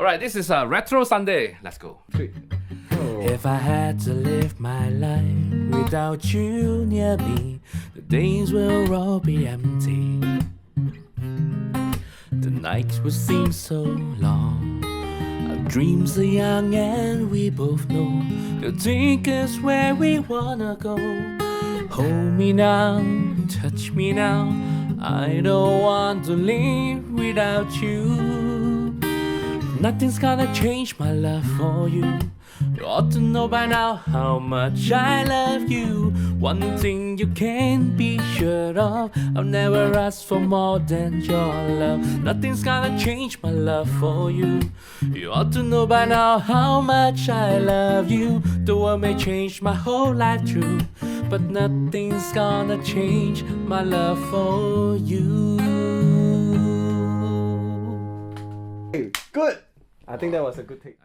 Alright, this is a Retro Sunday. Let's go. If I had to live my life without you near me, the days will all be empty. The nights will seem so long. Our dreams are young and we both know they'll take us where we wanna go. Hold me now, touch me now. I don't want to live without you. Nothing's gonna change my love for you. You ought to know by now how much I love you. One thing you can be sure of, I'll never ask for more than your love. Nothing's gonna change my love for you. You ought to know by now how much I love you. The world may change my whole life through, but nothing's gonna change my love for you. Good. I think that was a good take.